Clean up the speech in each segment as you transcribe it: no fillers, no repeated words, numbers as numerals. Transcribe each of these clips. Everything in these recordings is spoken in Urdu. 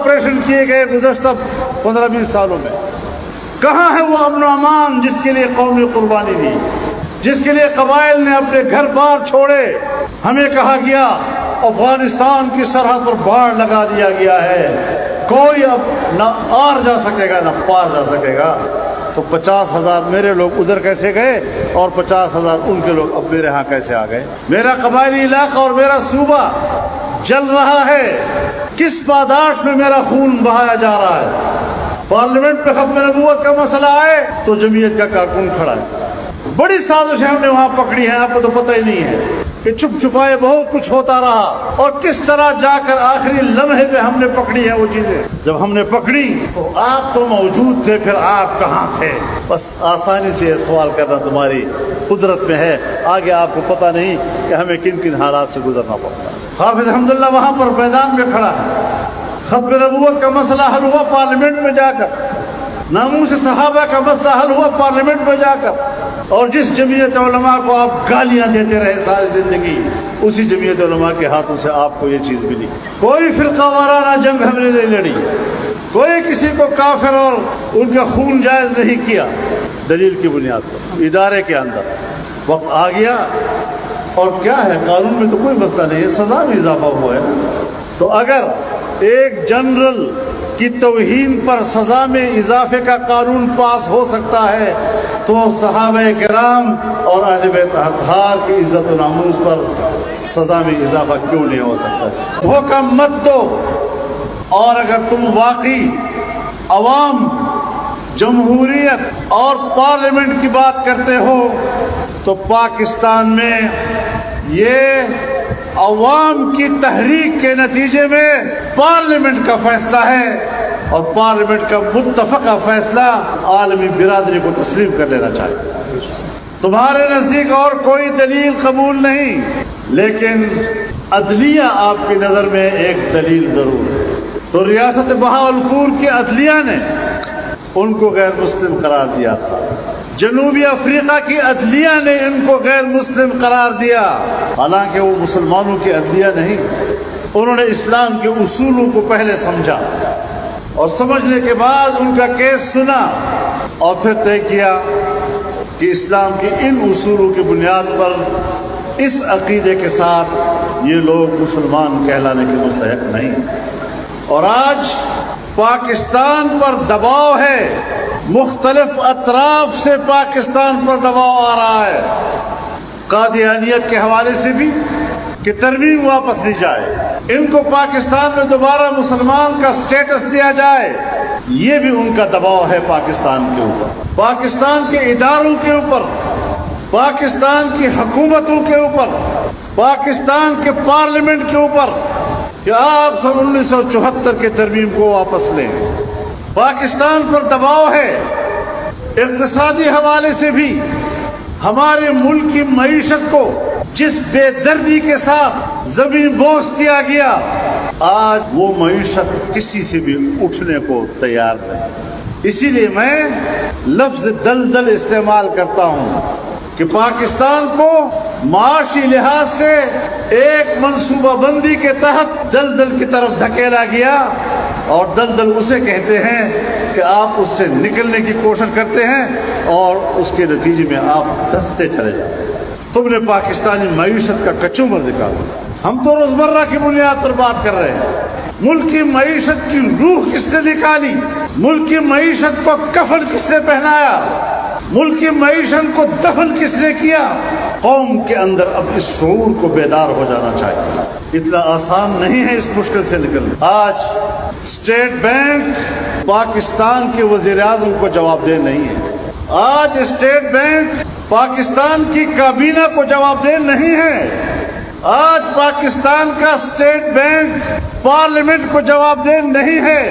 آپریشن کیے گئے گزشتہ 15-20 سالوں میں؟ کہاں ہے وہ امن و امان جس کے لیے قوم نے قربانی دی، جس کے لیے قبائل نے اپنے گھر بار چھوڑے؟ ہمیں کہا گیا افغانستان کی سرحد پر باڑ لگا دیا گیا ہے، کوئی اب نہ آر جا سکے گا نہ پار جا سکے گا۔ تو 50,000 میرے لوگ ادھر کیسے گئے اور 50,000 ان کے لوگ اب میرے ہاں کیسے آ گئے؟ میرا قبائلی علاقہ اور میرا صوبہ جل رہا ہے، کس پاداش میں میرا خون بہایا جا رہا ہے؟ پارلیمنٹ پہ ختم نبوت کا مسئلہ آئے تو جمعیت کا کارکن کھڑا ہے۔ بڑی سازشیں ہم نے وہاں پکڑی ہیں، آپ کو تو پتہ ہی نہیں ہے کہ چھپ چھپائے بہت کچھ ہوتا رہا، اور کس طرح جا کر آخری لمحے پہ ہم نے پکڑی ہے وہ چیزیں۔ جب ہم نے پکڑی تو آپ تو موجود تھے، پھر آپ کہاں تھے؟ بس آسانی سے یہ سوال کرنا تمہاری قدرت میں ہے، آگے آپ کو پتہ نہیں کہ ہمیں کن کن حالات سے گزرنا پڑتا ہے۔ حافظ حمداللہ وہاں پر میدان میں کھڑا ہے، ختم نبوت کا مسئلہ حل ہوا پارلیمنٹ میں جا کر، ناموس صحابہ کا مسئلہ حل ہوا پارلیمنٹ میں جا کر، اور جس جمعیت علماء کو آپ گالیاں دیتے رہے ساری زندگی، اسی جمعیت علماء کے ہاتھوں سے آپ کو یہ چیز ملی۔ کوئی فرقہ وارانہ جنگ ہم نے نہیں لڑی، کوئی کسی کو کافر اور ان کا خون جائز نہیں کیا، دلیل کی بنیاد پر ادارے کے اندر وقت آ گیا۔ اور کیا ہے، قانون میں تو کوئی مسئلہ نہیں ہے، سزا میں اضافہ ہوا ہے۔ تو اگر ایک جنرل کی توہین پر سزا میں اضافے کا قانون پاس ہو سکتا ہے تو صحابہ کرام اور اہل بیت اطہار کی عزت و ناموس پر سزا میں اضافہ کیوں نہیں ہو سکتا؟ دھوکہ مت دو، اور اگر تم واقعی عوام، جمہوریت اور پارلیمنٹ کی بات کرتے ہو تو پاکستان میں یہ عوام کی تحریک کے نتیجے میں پارلیمنٹ کا فیصلہ ہے، اور پارلیمنٹ کا متفقہ فیصلہ عالمی برادری کو تسلیم کر لینا چاہیے۔ تمہارے نزدیک اور کوئی دلیل قبول نہیں، لیکن عدلیہ آپ کی نظر میں ایک دلیل ضرور ہے۔ تو ریاست بہاولپور کی عدلیہ نے ان کو غیر مسلم قرار دیا تھا، جنوبی افریقہ کی عدلیہ نے ان کو غیر مسلم قرار دیا، حالانکہ وہ مسلمانوں کی عدلیہ نہیں۔ انہوں نے اسلام کے اصولوں کو پہلے سمجھا، اور سمجھنے کے بعد ان کا کیس سنا، اور پھر طے کیا کہ اسلام کے ان اصولوں کی بنیاد پر اس عقیدے کے ساتھ یہ لوگ مسلمان کہلانے کے مستحق نہیں۔ اور آج پاکستان پر دباؤ ہے، مختلف اطراف سے پاکستان پر دباؤ آ رہا ہے، قادیانیت کے حوالے سے بھی کہ ترمیم واپس لی جائے، ان کو پاکستان میں دوبارہ مسلمان کا سٹیٹس دیا جائے، یہ بھی ان کا دباؤ ہے پاکستان کے اوپر، پاکستان کے اداروں کے اوپر، پاکستان کی حکومتوں کے اوپر، پاکستان کے پارلیمنٹ کے اوپر، کہ آپ سن 1974 کے ترمیم کو واپس لیں۔ پاکستان پر دباؤ ہے اقتصادی حوالے سے بھی، ہمارے ملک کی معیشت کو جس بے دردی کے ساتھ زمین بوس کیا گیا، آج وہ معیشت کسی سے بھی اٹھنے کو تیار نہیں۔ اسی لیے میں لفظ دلدل استعمال کرتا ہوں کہ پاکستان کو معاشی لحاظ سے ایک منصوبہ بندی کے تحت دلدل کی طرف دھکیلا گیا، اور دلدل اسے کہتے ہیں کہ آپ اس سے نکلنے کی کوشش کرتے ہیں اور اس کے نتیجے میں آپ دھنستے چلے جاتے ہیں۔ تم نے پاکستانی معیشت کا کچومر نکالا، ہم تو روزمرہ کی بنیاد پر بات کر رہے ہیں۔ ملک کی معیشت کی روح کس نے نکالی؟ ملک کی معیشت کو کفن کس نے پہنایا؟ ملک کی معیشت کو دفن کس نے کیا؟ قوم کے اندر اب اس شعور کو بیدار ہو جانا چاہیے۔ اتنا آسان نہیں ہے اس مشکل سے نکلنا۔ آج اسٹیٹ بینک پاکستان کے وزیر اعظم کو جواب دہ نہیں ہے، آج اسٹیٹ بینک پاکستان کی کابینہ کو جواب دہ نہیں ہے، آج پاکستان کا اسٹیٹ بینک پارلیمنٹ کو جواب دہ نہیں ہے،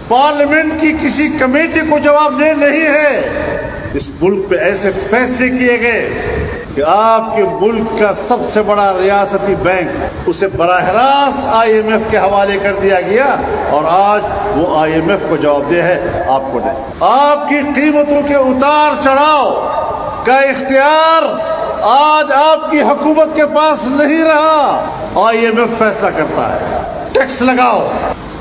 پارلیمنٹ کی کسی کمیٹی کو جواب دہ نہیں ہے۔ اس ملک پہ ایسے فیصلے کیے گئے کہ آپ کے ملک کا سب سے بڑا ریاستی بینک اسے براہ راست IMF کے حوالے کر دیا گیا، اور آج وہ IMF کو جواب دہ ہے، آپ کو نہیں۔ آپ کی قیمتوں کے اتار چڑھاؤ کا اختیار آج آپ کی حکومت کے پاس نہیں رہا، IMF فیصلہ کرتا ہے۔ ٹیکس لگاؤ،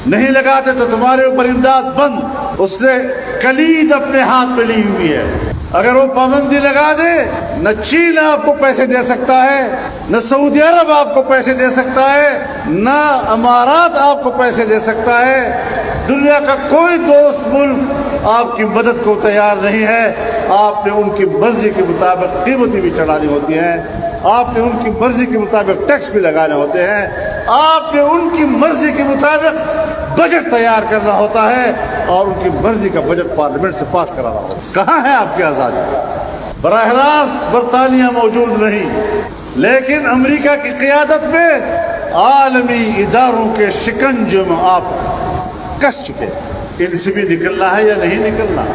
نہیں لگاتے تو تمہارے اوپر امداد بند۔ اس نے کلید اپنے ہاتھ میں لی ہوئی ہے، اگر وہ پابندی لگا دے، نہ چین آپ کو پیسے دے سکتا ہے، نہ سعودی عرب آپ کو پیسے دے سکتا ہے، نہ امارات آپ کو پیسے دے سکتا ہے، دنیا کا کوئی دوست ملک آپ کی مدد کو تیار نہیں ہے۔ آپ نے ان کی مرضی کے مطابق قیمتیں بھی چڑھانی ہوتی ہیں، آپ نے ان کی مرضی کے مطابق ٹیکس بھی لگانے ہوتے ہیں، آپ نے ان کی مرضی کے مطابق بجٹ تیار کرنا ہوتا ہے اور ان کی مرضی کا بجٹ پارلیمنٹ سے پاس کرانا ہوتا ہے۔ کہاں ہے آپ کی آزادی؟ براہ راست برطانیہ موجود نہیں، لیکن امریکہ کی قیادت میں عالمی اداروں کے شکنجے میں آپ کس چکے، ان سے بھی نکلنا ہے یا نہیں نکلنا؟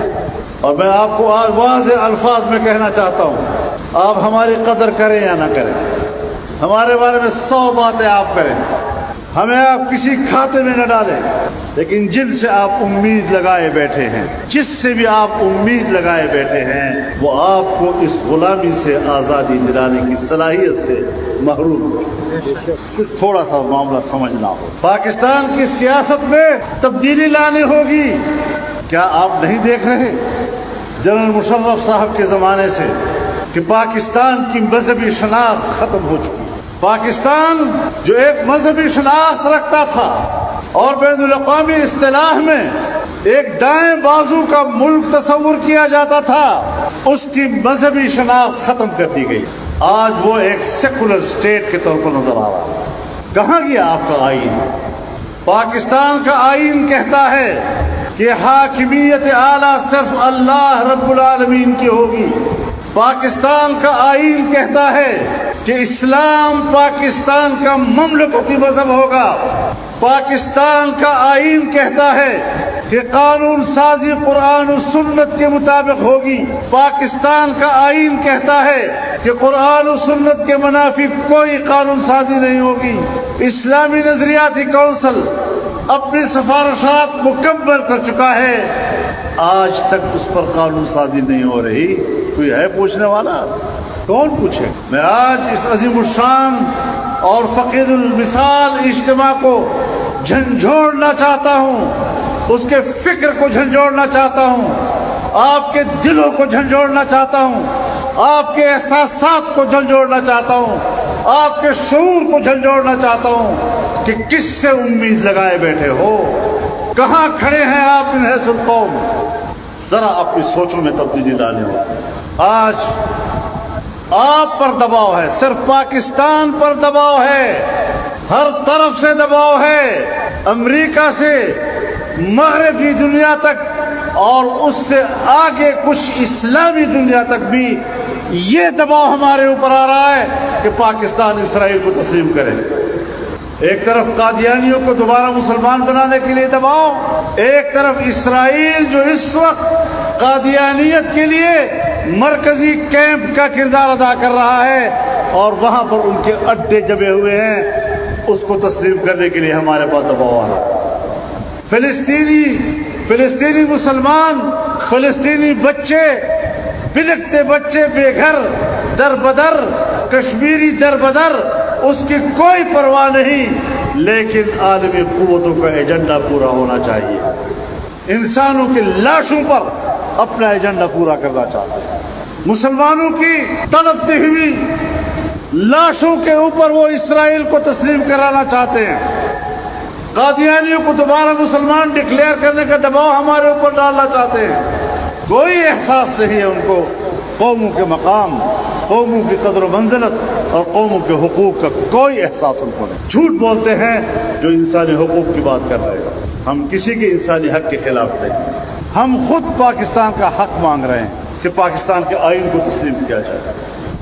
اور میں آپ کو آج واضح الفاظ میں کہنا چاہتا ہوں، آپ ہماری قدر کریں یا نہ کریں، ہمارے بارے میں 100 باتیں آپ کریں، ہمیں آپ کسی کھاتے میں نہ ڈالیں، لیکن جن سے آپ امید لگائے بیٹھے ہیں، جس سے بھی آپ امید لگائے بیٹھے ہیں، وہ آپ کو اس غلامی سے آزادی دلانے کی صلاحیت سے محروم کچھ تھوڑا سا معاملہ سمجھنا ہو۔ پاکستان کی سیاست میں تبدیلی لانی ہوگی۔ کیا آپ نہیں دیکھ رہے جنرل مشرف صاحب کے زمانے سے کہ پاکستان کی مذہبی شناخت ختم ہو چکی؟ پاکستان جو ایک مذہبی شناخت رکھتا تھا اور بین الاقوامی اصطلاح میں ایک دائیں بازو کا ملک تصور کیا جاتا تھا، اس کی مذہبی شناخت ختم کر دی گئی۔ آج وہ ایک سیکولر اسٹیٹ کے طور پر نظر آ رہا ہے۔ کہاں گیا آپ کا آئین؟ پاکستان کا آئین کہتا ہے کہ حاکمیت اعلیٰ صرف اللہ رب العالمین کی ہوگی۔ پاکستان کا آئین کہتا ہے کہ اسلام پاکستان کا مملکتی مذہب ہوگا۔ پاکستان کا آئین کہتا ہے کہ قانون سازی قرآن و سنت کے مطابق ہوگی۔ پاکستان کا آئین کہتا ہے کہ قرآن و سنت کے منافی کوئی قانون سازی نہیں ہوگی۔ اسلامی نظریاتی کونسل اپنی سفارشات مکمل کر چکا ہے، آج تک اس پر قانون سازی نہیں ہو رہی۔ کوئی ہے پوچھنے والا؟ کون پوچھے؟ میں آج اس عظیم الشان اور فقید المثال اجتماع کو جھنجھوڑنا چاہتا ہوں، اس کے فکر کو جھنجھوڑنا چاہتا ہوں، آپ کے دلوں کو جھنجھوڑنا چاہتا ہوں، آپ کے احساسات کو جھنجھوڑنا چاہتا ہوں، آپ کے شعور کو جھنجھوڑنا چاہتا ہوں کہ کس سے امید لگائے بیٹھے ہو، کہاں کھڑے ہیں آپ ان حیث القوم؟ ذرا اپنی سوچوں میں تبدیلی لانے ہو۔ آج آپ پر دباؤ ہے، صرف پاکستان پر دباؤ ہے، ہر طرف سے دباؤ ہے، امریکہ سے مغربی دنیا تک اور اس سے آگے کچھ اسلامی دنیا تک بھی یہ دباؤ ہمارے اوپر آ رہا ہے کہ پاکستان اسرائیل کو تسلیم کرے۔ ایک طرف قادیانیوں کو دوبارہ مسلمان بنانے کے لیے دباؤ، ایک طرف اسرائیل جو اس وقت قادیانیت کے لیے مرکزی کیمپ کا کردار ادا کر رہا ہے اور وہاں پر ان کے اڈے جمے ہوئے ہیں، اس کو تسلیم کرنے کے لیے ہمارے پاس دباؤ آ رہا ہے۔ فلسطینی مسلمان، فلسطینی بچے، بلکتے بچے بے گھر در بدر، کشمیری در بدر، اس کی کوئی پرواہ نہیں، لیکن عالمی قوتوں کا ایجنڈا پورا ہونا چاہیے۔ انسانوں کی لاشوں پر اپنا ایجنڈا پورا کرنا چاہتے ہیں، مسلمانوں کی تڑپتی ہوئی لاشوں کے اوپر وہ اسرائیل کو تسلیم کرانا چاہتے ہیں، قادیانیوں کو دوبارہ مسلمان ڈکلیئر کرنے کا دباؤ ہمارے اوپر ڈالنا چاہتے ہیں۔ کوئی احساس نہیں ہے ان کو قوموں کے مقام، قوموں کی قدر و منزلت اور قوموں کے حقوق کا کوئی احساس ان کو نہیں۔ جھوٹ بولتے ہیں جو انسانی حقوق کی بات کر رہے ہیں۔ ہم کسی کے انسانی حق کے خلاف نہیں، ہم خود پاکستان کا حق مانگ رہے ہیں کہ پاکستان کے آئین کو تسلیم کیا جائے۔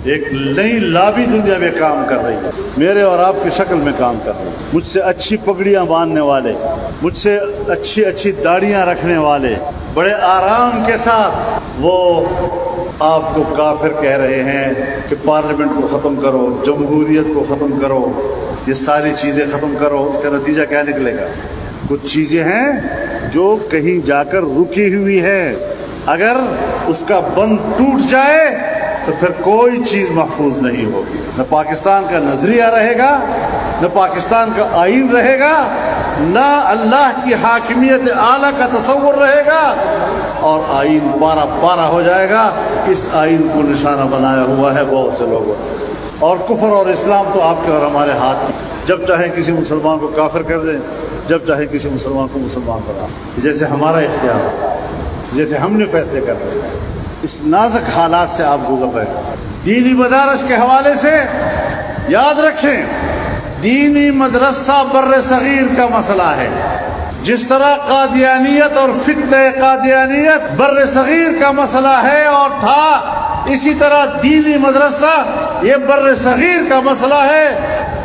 ایک نئی لابی دنیا میں کام کر رہی ہے، میرے اور آپ کی شکل میں کام کر رہی ہے۔ مجھ سے اچھی پگڑیاں باندھنے والے، مجھ سے اچھی داڑیاں رکھنے والے، بڑے آرام کے ساتھ وہ آپ کو کافر کہہ رہے ہیں کہ پارلیمنٹ کو ختم کرو، جمہوریت کو ختم کرو، یہ ساری چیزیں ختم کرو۔ اس کا نتیجہ کیا نکلے گا؟ کچھ چیزیں ہیں جو کہیں جا کر رکی ہوئی ہیں، اگر اس کا بند ٹوٹ جائے تو پھر کوئی چیز محفوظ نہیں ہوگی، نہ پاکستان کا نظریہ رہے گا، نہ پاکستان کا آئین رہے گا، نہ اللہ کی حاکمیت اعلیٰ کا تصور رہے گا اور آئین پارا پارا ہو جائے گا. اس آئین کو نشانہ بنایا ہوا ہے بہت سے لوگوں. اور کفر اور اسلام تو آپ کے اور ہمارے ہاتھ میں. جب چاہے کسی مسلمان کو کافر کر دیں, جب چاہے کسی مسلمان کو مسلمان بنا, جیسے ہمارا اختیار, جیسے ہم نے فیصلے کر رہے ہیں. اس نازک حالات سے آپ گزر رہے ہیں. دینی مدارس کے حوالے سے یاد رکھیں, دینی مدرسہ بر صغیر کا مسئلہ ہے. جس طرح قادیانیت اور فتنہ قادیانیت بر صغیر کا مسئلہ ہے اور تھا, اسی طرح دینی مدرسہ یہ بر صغیر کا مسئلہ ہے.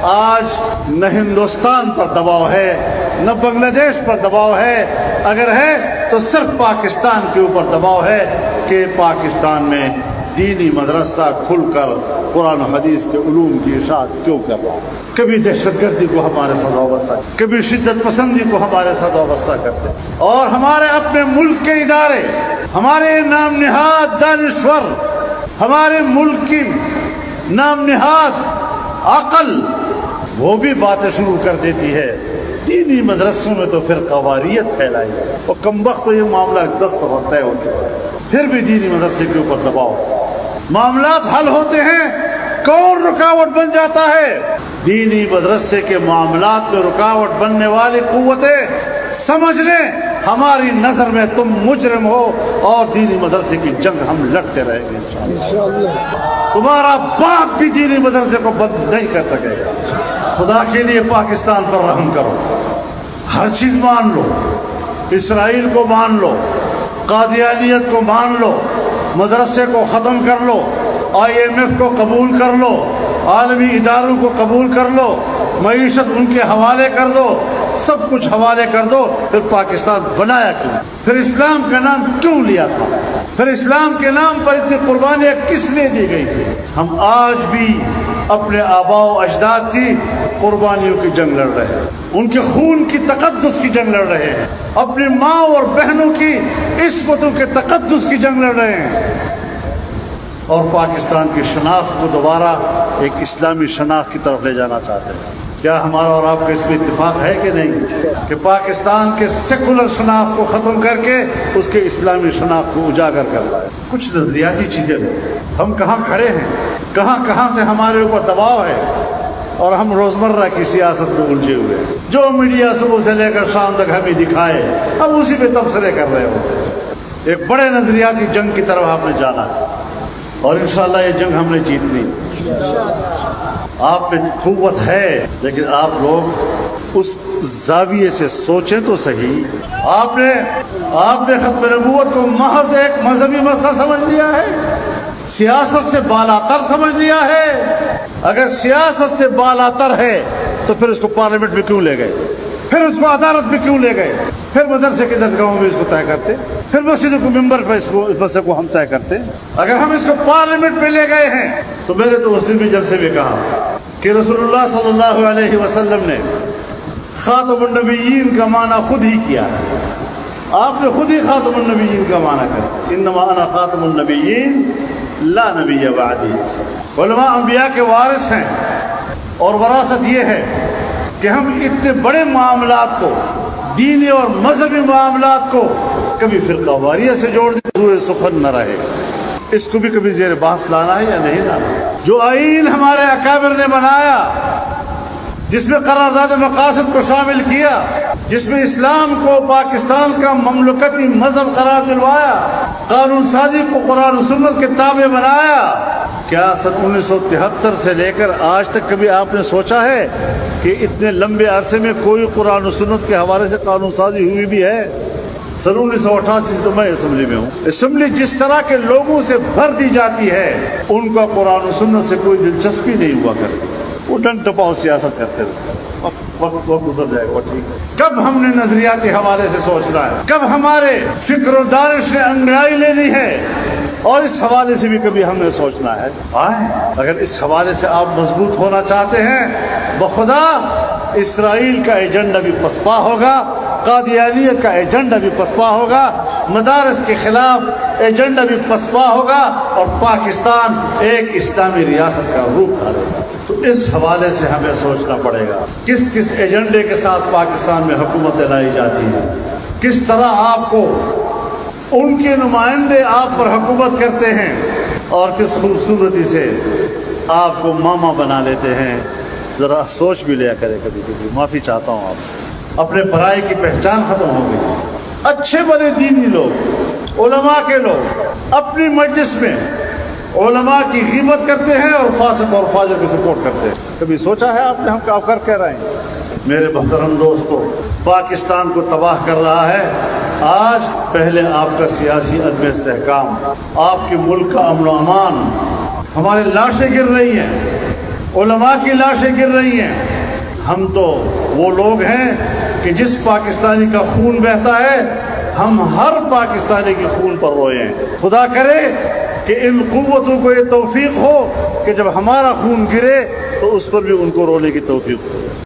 آج نہ ہندوستان پر دباؤ ہے, نہ بنگلہ دیش پر دباؤ ہے, اگر ہے تو صرف پاکستان کے اوپر دباؤ ہے کہ پاکستان میں دینی مدرسہ کھل کر قرآن و حدیث کے علوم کی اشاعت کیوں کر رہا ہے. کبھی دہشت گردی کو ہمارے ساتھ وابستہ, کبھی شدت پسندی کو ہمارے ساتھ وابستہ کرتے, اور ہمارے اپنے ملک کے ادارے, ہمارے نام نہاد دانشور, ہمارے ملک کی نام نہاد عقل, وہ بھی باتیں شروع کر دیتی ہے. دینی مدرسوں میں تو پھر قواریت پھیلائی ہے, اور کم وقت تو یہ معاملہ دست وقت طے ہو چکا ہے. پھر بھی دینی مدرسے کے اوپر دباؤ, معاملات حل ہوتے ہیں, کون رکاوٹ بن جاتا ہے؟ دینی مدرسے کے معاملات میں رکاوٹ بننے والی قوتیں سمجھ لیں ہماری نظر میں تم مجرم ہو, اور دینی مدرسے کی جنگ ہم لڑتے رہیں گے انشاءاللہ. تمہارا باپ بھی دینی مدرسے کو بند نہیں کر سکے گا. خدا کے لیے پاکستان پر رحم کرو, ہر چیز مان لو, اسرائیل کو مان لو, قادیانیت کو مان لو, مدرسے کو ختم کر لو, IMF کو قبول کر لو, عالمی اداروں کو قبول کر لو, معیشت ان کے حوالے کر دو, سب کچھ حوالے کر دو. پھر پاکستان بنایا کیوں؟ پھر اسلام کا نام کیوں لیا تھا؟ پھر اسلام کے نام پر اتنی قربانیاں کس لیے دی گئی تھی؟ ہم آج بھی اپنے آباء و اجداد کی قربانیوں کی جنگ لڑ رہے ہیں, ان کے خون کی تقدس کی جنگ لڑ رہے ہیں, اپنی ماں اور بہنوں کی عصمتوں کے تقدس کی جنگ لڑ رہے ہیں, اور پاکستان کی شناخت کو دوبارہ ایک اسلامی شناخت کی طرف لے جانا چاہتے ہیں. کیا ہمارا اور آپ کا اس میں اتفاق ہے کہ نہیں کہ پاکستان کے سیکولر شناخت کو ختم کر کے اس کے اسلامی شناخت کو اجاگر کر رہا ہے؟ کچھ نظریاتی چیزیں ہم کہاں کھڑے ہیں, کہاں سے ہمارے اوپر دباؤ ہے, اور ہم روزمرہ کی سیاست میں الجھے ہوئے ہیں. جو میڈیا صبح سے لے کر شام تک ہمیں دکھائے ہم اسی پہ تبصرے کر رہے ہوتے ہیں. ایک بڑے نظریاتی جنگ کی طرف آپ نے جانا ہے, اور انشاءاللہ یہ جنگ ہم نے جیتنی. آپ میں قوت ہے, لیکن آپ لوگ اس زاویے سے سوچیں تو صحیح. آپ نے ختم نبوت کو محض ایک مذہبی مسئلہ سمجھ لیا ہے, سیاست سے بالاتر سمجھ لیا ہے. اگر سیاست سے بالاتر ہے تو پھر اس کو پارلیمنٹ میں کیوں لے گئے, پھر اس کو عدالت میں کیوں لے گئے, پھر مدرسے کے درگاہوں میں اس کو طے کرتے, پھر مسجدوں کو ممبر پہ اس مسئلے کو ہم طے کرتے. اگر ہم اس کو پارلیمنٹ میں لے گئے ہیں تو میں نے تو اس دن بھی جلسے میں کہا کہ رسول اللہ صلی اللہ علیہ وسلم نے خاتم النبیین کا معنی خود ہی کیا ہے. آپ نے خود ہی خاتم النبیین کا معنی کر, انما انا خاتم النبیین لا نبی بعدی. علماء انبیاء کے وارث ہیں, اور وراثت یہ ہے کہ ہم اتنے بڑے معاملات کو, دینی اور مذہبی معاملات کو کبھی فرقہ واریت سے جوڑ دیں, سوئے سخن نہ رہے. اس کو بھی کبھی زیر بحث لانا ہے یا نہیں لانا. جو آئین ہمارے اکابر نے بنایا, جس میں قرارداد مقاصد کو شامل کیا, جس میں اسلام کو پاکستان کا مملکتی مذہب قرار دلوایا, قانون سازی کو قرآن و سنت کے تابع بنایا, کیا سن 1973 سے لے کر آج تک کبھی آپ نے سوچا ہے کہ اتنے لمبے عرصے میں کوئی قرآن و سنت کے حوالے سے قانون سازی ہوئی بھی ہے؟ سن 1988 سے تو میں اسمبلی میں ہوں. اسمبلی جس طرح کے لوگوں سے بھر دی جاتی ہے, ان کا قرآن و سنت سے کوئی دلچسپی نہیں ہوا کرتی. وہ ڈنڈ ٹپاؤ سیاست کرتے رہتے. وقت گزر جائے گا, ٹھیک ہے. کب ہم نے نظریاتی حوالے سے سوچنا ہے, کب ہمارے فکر و دانش نے انگڑائی لینی ہے, اور اس حوالے سے بھی کبھی ہم نے سوچنا ہے. اگر اس حوالے سے آپ مضبوط ہونا چاہتے ہیں, بخدا اسرائیل کا ایجنڈا بھی پسپا ہوگا, قادیانیت کا ایجنڈا بھی پسپا ہوگا, مدارس کے خلاف ایجنڈا بھی پسپا ہوگا, اور پاکستان ایک اسلامی ریاست کا روپ دھارے گا. تو اس حوالے سے ہمیں سوچنا پڑے گا کس کس ایجنڈے کے ساتھ پاکستان میں حکومتیں لائی جاتی ہیں، کس طرح آپ کو ان کے نمائندے آپ پر حکومت کرتے ہیں اور کس خوبصورتی سے آپ کو ماما بنا لیتے ہیں۔ ذرا سوچ بھی لیا کرے کبھی کبھی۔ معافی چاہتا ہوں آپ سے، اپنے برائی کی پہچان ختم ہو گئی۔ اچھے بڑے دینی لوگ، علماء کے لوگ اپنی مجلس میں علماء کی غیبت کرتے ہیں اور فاسق اور فاجر کو سپورٹ کرتے ہیں۔ کبھی سوچا ہے آپ نے ہم کیا کر رہے ہیں؟ میرے محترم دوستو، پاکستان کو تباہ کر رہا ہے آج پہلے آپ کا سیاسی عدم استحکام، آپ کے ملک کا امن و امان۔ ہماری لاشیں گر رہی ہیں، علماء کی لاشیں گر رہی ہیں۔ ہم تو وہ لوگ ہیں کہ جس پاکستانی کا خون بہتا ہے ہم ہر پاکستانی کے خون پر روئے ہیں۔ خدا کرے کہ ان قوتوں کو یہ توفیق ہو کہ جب ہمارا خون گرے تو اس پر بھی ان کو رونے کی توفیق ہو۔